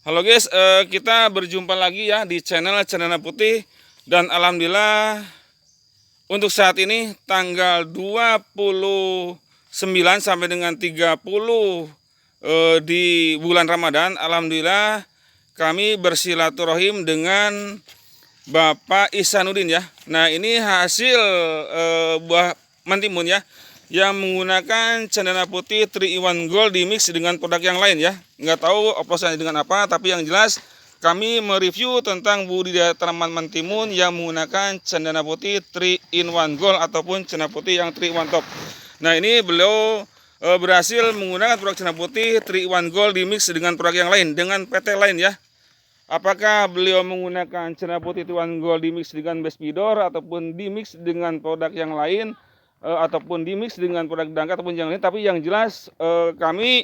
Halo guys, kita berjumpa lagi ya di channel Cendana Putih. Dan alhamdulillah untuk saat ini tanggal 29 sampai dengan 30 di bulan Ramadan, alhamdulillah kami bersilaturahim dengan Bapak Ihsanuddin ya. Nah, ini hasil buah mentimun ya, yang menggunakan cendana putih 3-in-1 Gold di mix dengan produk yang lain ya. Nggak tahu oplosannya dengan apa, tapi yang jelas kami mereview tentang budidaya tanaman mentimun yang menggunakan cendana putih 3-in-1 Gold ataupun cendana putih yang 3-in-1 Top. Nah, ini beliau berhasil menggunakan produk cendana putih 3-in-1 Gold di mix dengan produk yang lain, dengan PT lain ya. Apakah beliau menggunakan cendana putih 3-in-1 Gold di mix dengan Bespidor ataupun di mix dengan produk yang lain, ataupun di mix dengan produk Dangka ataupun yang lain, tapi yang jelas kami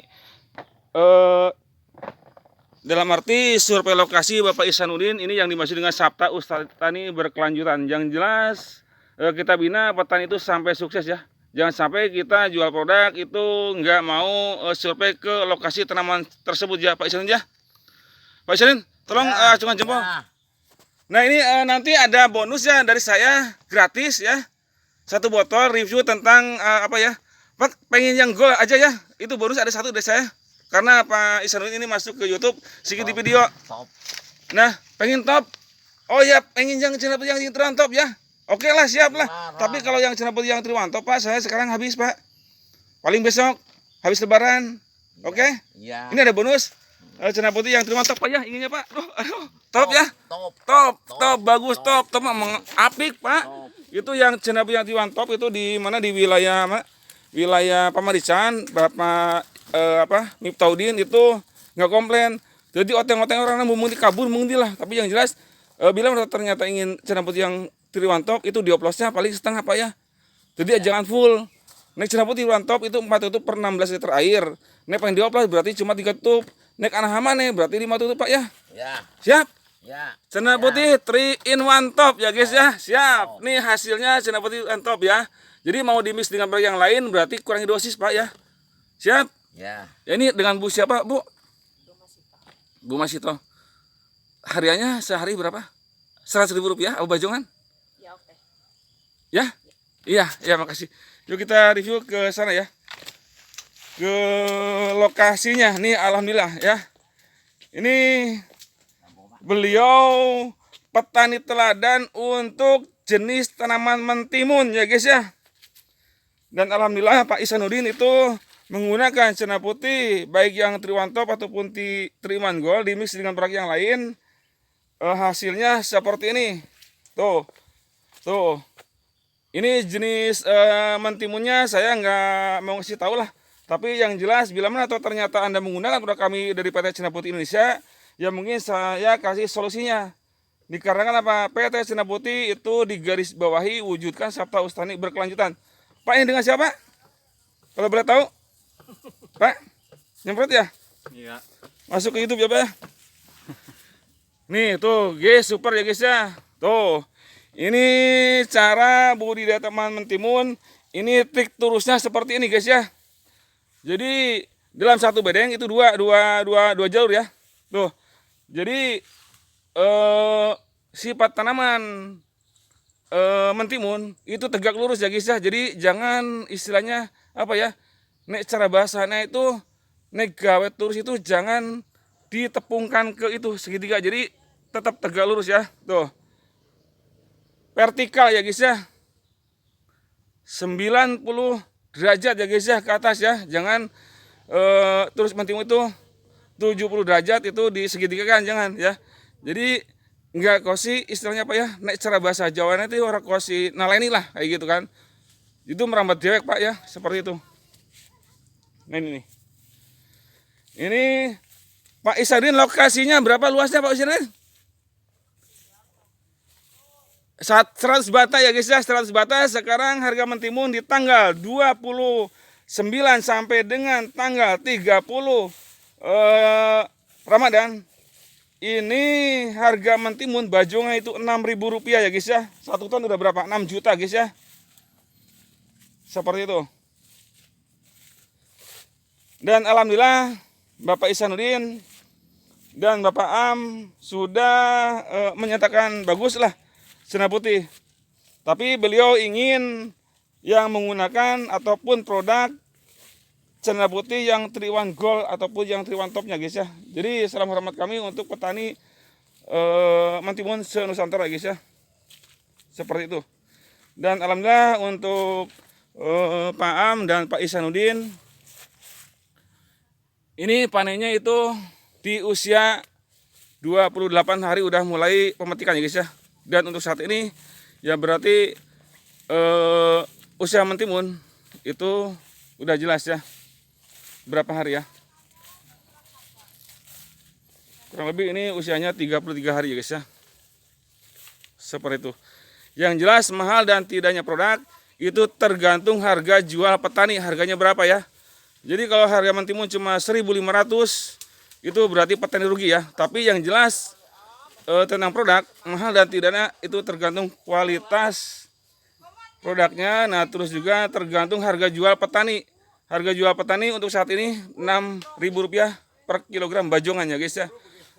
dalam arti survei lokasi Bapak Ihsanuddin ini yang dimaksud dengan Sabta Ustadz Tani berkelanjutan. Yang jelas kita bina petani itu sampai sukses ya. Jangan sampai kita jual produk itu nggak mau survei ke lokasi tanaman tersebut ya Pak Ihsanuddin ya. Pak Ihsanuddin, tolong acungkan jempol. Nah, ini nanti ada bonus ya dari saya gratis ya. 1 botol review tentang apa ya, Pak, pengen yang gold aja ya, itu bonus ada 1 dari saya, karena Pak Ihsanuddin ini masuk ke YouTube sedikit di video. Nah, pengen top, oh ya, pengen yang cendana putih yang 3-in-1 Top ya, oke lah, siap lah. Tapi kalau yang cendana putih yang 3-in-1 Top Pak, saya sekarang habis Pak, paling besok habis lebaran. Oke, ini ada bonus cendana putih yang 3-in-1 Top Pak ya, inginnya Pak. Aduh, top ya, top bagus, top apik Pak. Itu yang cendana putih yang 3-in-1 Top itu di mana, di wilayah Pamarican. Bapak Miftahudin itu nggak komplain. Jadi oteng-oteng orang mung di kabur mung lah. Tapi yang jelas bila ternyata ingin cendana putih yang 3-in-1 Top itu dioplosnya paling setengah Pak ya. Jadi jangan full. Nek cendana putih 3-in-1 Top itu 4 tutup per 16 liter air. Nek pengen dioplos berarti cuma 3 tutup. Nek anak hama nih berarti 5 tutup Pak ya. Siap? Cendana putih 3-in-1 Top ya guys ya. Siap. Nih hasilnya cendana putih 3-in-1 Top ya. Jadi mau di mix dengan produk yang lain berarti kurangi dosis Pak ya. Siap? Ya, ini dengan Bu siapa Bu? Bu Masito. Hariannya sehari berapa? 100.000 rupiah Abu Bajongan? Ya, oke. Ya? Iya, makasih. Yuk kita review ke sana ya. Ke lokasinya nih, alhamdulillah ya. Ini beliau petani teladan untuk jenis tanaman mentimun ya guys ya. Dan alhamdulillah Pak Ihsanuddin itu menggunakan cendana putih baik yang 3-in-1 Top ataupun 3-in-1 Gold di mix dengan produk yang lain. Hasilnya seperti ini. Tuh. Ini jenis mentimunnya saya nggak mau ngasih tahu lah. Tapi yang jelas bila mana atau ternyata Anda menggunakan produk kami dari PT Cendana Putih Indonesia, ya mungkin saya kasih solusinya. Dikarenakan apa? PT Cendana Putih itu digaris bawahi wujudkan Sabta Ustani berkelanjutan. Pak, ini dengan siapa? Kalau boleh tahu? Pak, nyemprot ya? Iya. Masuk ke YouTube ya Pak ya? Nih tuh guys, super ya guys ya. Tuh, ini cara budidaya tanaman mentimun. Ini trik turusnya seperti ini guys ya. Jadi dalam satu bedeng itu dua jalur ya. Tuh. Jadi sifat tanaman mentimun itu tegak lurus ya guys ya. Jadi jangan istilahnya apa ya? Nek cara bahasanya itu nek gawe lurus itu jangan ditepungkan ke itu segitiga. Jadi tetap tegak lurus ya. Tuh. Vertikal ya guys ya. 90 derajat ya guys ya ke atas ya. Jangan terus mentimun itu 70 derajat itu di segitiga kan, jangan ya. Jadi enggak kosi istilahnya apa ya? Nek cara bahasa Jawa itu orang kosi naleni lah kayak gitu kan. Itu merambat dewek Pak ya, seperti itu. Nah ini nih. Ini Pak Ihsanuddin lokasinya berapa luasnya Pak Ihsanuddin? 100 bata ya guys ya, 100 bata. Sekarang harga mentimun di tanggal 29 sampai dengan tanggal 30 Ramadan. Ini harga mentimun Bajongan itu 6.000 rupiah ya guys ya. 1 ton udah berapa? 6 juta guys ya. Seperti itu. Dan alhamdulillah Bapak Ihsanuddin Dan Bapak Am sudah menyatakan bagus lah Cendana Putih. Tapi beliau ingin yang menggunakan ataupun produk Cendana Putih yang 3-in-1 Gold ataupun yang 3-in-1 Topnya guys ya. Jadi salam hormat kami untuk petani mentimun se-Nusantara guys ya. Seperti itu. Dan alhamdulillah untuk Pak Am dan Pak Ihsanuddin ini panennya itu di usia 28 hari udah mulai pemetikan ya guys ya. Dan untuk saat ini ya berarti usia mentimun itu udah jelas ya berapa hari ya. Kurang lebih ini usianya 33 hari ya guys ya. Seperti itu. Yang jelas mahal dan tidaknya produk itu tergantung harga jual petani, harganya berapa ya. Jadi kalau harga mentimun cuma 1.500 itu berarti petani rugi ya. Tapi yang jelas tentang produk mahal dan tidaknya itu tergantung kualitas produknya. Nah terus juga tergantung harga jual petani. Harga jual petani untuk saat ini Rp6.000 per kilogram bajongannya guys ya.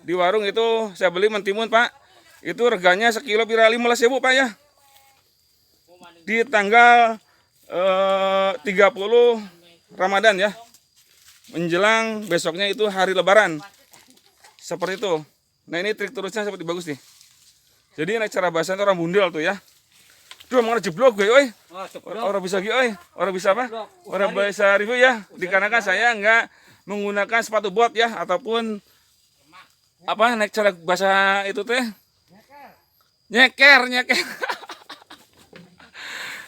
Di warung itu saya beli mentimun Pak, itu harganya sekilo kira 15.000 Pak ya. Di tanggal 30 Ramadan ya, menjelang besoknya itu hari Lebaran, seperti itu. Nah ini trik terusnya seperti bagus nih. Jadi ini cara bahasa orang bundel tuh ya. Duh mau jeblok gue, oi. Orang bisa gue, oi. Orang bisa apa? Orang bisa review ya. Dikarenakan saya nggak menggunakan sepatu bot ya, ataupun apa naik cara bahasa itu teh nyeker.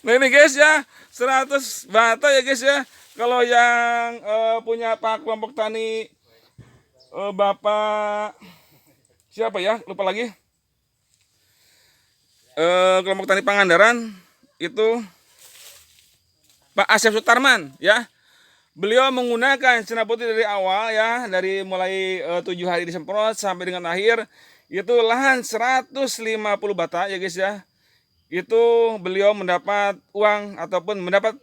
Nah ini guys ya 100 bata ya guys ya. Kalau yang punya Pak kelompok tani Bapak siapa ya, lupa lagi, kelompok tani Pangandaran itu Pak Asep Sutarman ya. Beliau menggunakan Cendana Putih dari awal ya, dari mulai 7 hari disemprot sampai dengan akhir itu lahan 150 bata ya guys ya. Itu beliau mendapat uang ataupun mendapat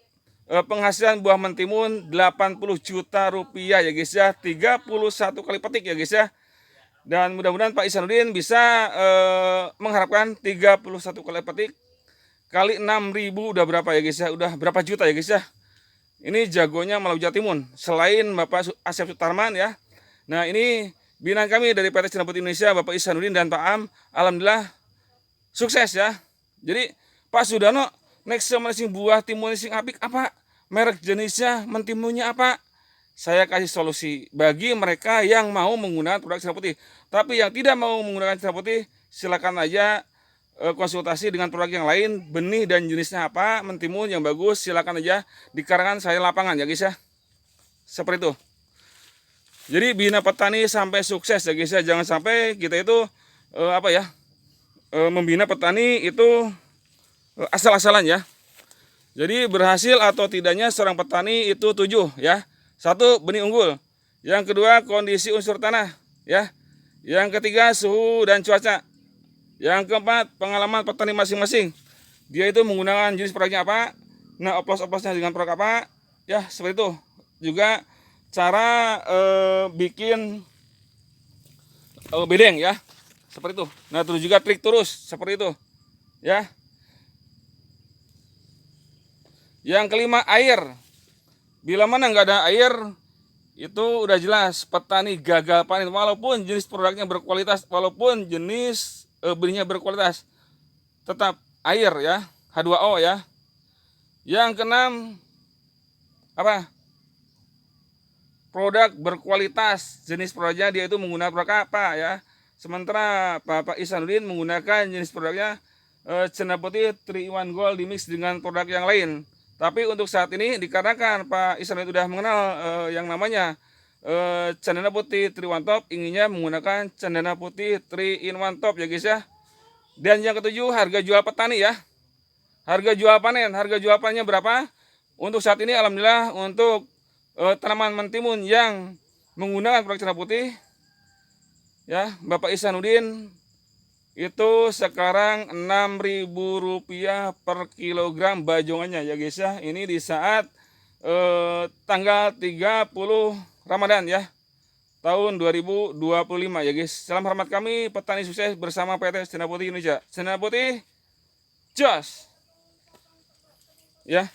penghasilan buah mentimun 80 juta rupiah ya guys ya, 31 kali petik ya guys ya. Dan mudah-mudahan Pak Ihsanuddin bisa mengharapkan 31 kali petik kali 6.000 udah berapa ya guys ya, udah berapa juta ya guys ya. Ini jagonya Maluku Jatimun selain Bapak Asep Sutarman ya. Nah ini binaan kami dari PT Cendana Putih Indonesia Bapak Ihsanuddin dan Pak Am, alhamdulillah sukses ya. Jadi Pak Sudano next sama sing buah timun sing apik apa, merek jenisnya, mentimunnya apa, saya kasih solusi bagi mereka yang mau menggunakan produk Cendana Putih. Tapi yang tidak mau menggunakan Cendana Putih silakan aja konsultasi dengan produk yang lain, benih dan jenisnya apa, mentimun yang bagus silakan aja dikarenakan saya lapangan ya guys ya. Seperti itu. Jadi bina petani sampai sukses ya guys ya. Jangan sampai kita itu membina petani itu asal-asalan ya. Jadi berhasil atau tidaknya seorang petani itu 7 ya. 1, benih unggul. Yang kedua, kondisi unsur tanah ya. Yang ketiga, suhu dan cuaca. Yang keempat, pengalaman petani masing-masing. Dia itu menggunakan jenis produknya apa, nah oplos-oplosnya dengan produk apa ya, seperti itu. Juga cara bikin bedeng ya, seperti itu. Nah terus juga trik terus seperti itu ya. Yang kelima, air. Bila mana nggak ada air itu udah jelas petani gagal panen, walaupun jenis produknya berkualitas, walaupun jenis benihnya berkualitas, tetap air ya, H2O ya. Yang keenam apa, produk berkualitas, jenis produknya dia itu menggunakan produk apa ya. Sementara Bapak Ihsanuddin menggunakan jenis produknya Cendana Putih 3-in-1 Gold dimix dengan produk yang lain. Tapi untuk saat ini dikarenakan Pak Ihsanuddin sudah mengenal yang namanya Cendana Putih 3-in-1 Top, inginnya menggunakan Cendana Putih 3-in-1 Top ya guys ya. Dan yang ketujuh, harga jual petani ya. Harga jual panen, harga jual panennya berapa? Untuk saat ini alhamdulillah untuk tanaman mentimun yang menggunakan produk Cendana Putih ya, Bapak Ihsanuddin itu sekarang Rp6.000 per kilogram bajongannya ya guys ya. Ini di saat tanggal 30 Ramadan ya. tahun 2025 ya guys. Salam hormat kami petani sukses bersama PT Cendana Putih Indonesia. Cendana Putih, jos ya.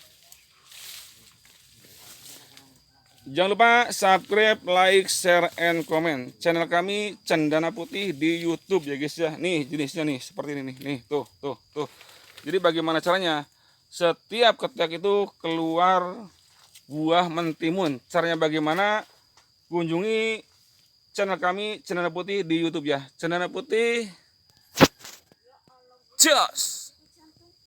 Jangan lupa subscribe, like, share, and comment channel kami Cendana Putih di YouTube ya guys ya. Nih jenisnya nih seperti ini nih. Nih tuh. Jadi bagaimana caranya? Setiap ketiak itu keluar buah mentimun. Caranya bagaimana? Kunjungi channel kami Cendana Putih di YouTube ya. Cendana Putih, jos.